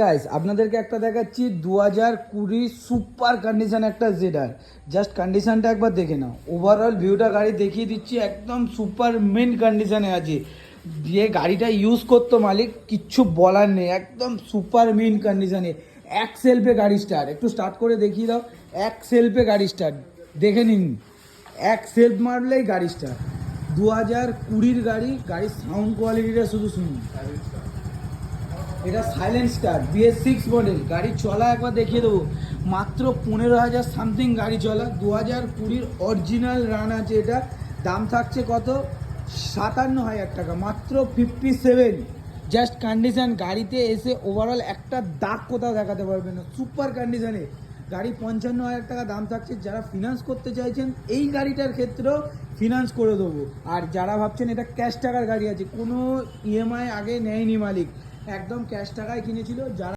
Guys আপনাদেরকে একটা দেখাচ্ছি 2020 সুপার কন্ডিশন একটা জেডার। জাস্ট কন্ডিশনটা একবার দেখে নাও, ওভারঅল ভিউটা গাড়ি দেখিয়ে দিচ্ছি, একদম সুপার মেন কন্ডিশনে আছে। যে গাড়িটা ইউজ করতো মালিক, কিচ্ছু বলার নেই, একদম সুপার মেন কন্ডিশনে। এক সেলফে গাড়ি স্টার্ট, একটু স্টার্ট করে দেখিয়ে দাও। এক সেলফে গাড়ি স্টার্ট, দেখে নিন, এক সেলফ মারলেই গাড়ি স্টার্ট। 2020 গাড়ি, গাড়ির সাউন্ড কোয়ালিটিটা শুধু শুনুন। এটা সাইলেন্ট স্টার BS6 মডেল। গাড়ি চলা একবার দেখিয়ে দেবো, মাত্র 15,000 সামথিং গাড়ি চলা। 2020 অরিজিনাল রান আছে। এটা দাম থাকছে কত? 57,000 টাকা, মাত্র 57। জাস্ট কন্ডিশন, গাড়িতে এসে ওভারঅল একটা দাগ কোথাও দেখাতে পারবে না, সুপার কন্ডিশনে গাড়ি। 55,000 টাকা দাম থাকছে। যারা ফিনান্স করতে চাইছেন এই গাড়িটার ক্ষেত্রেও ফিনান্স করে দেবো। আর যারা ভাবছেন এটা ক্যাশ টাকার গাড়ি আছে, কোনো EMI আগে নেয়নি মালিক, একদম ক্যাশ টাকায় কিনেছিল। যারা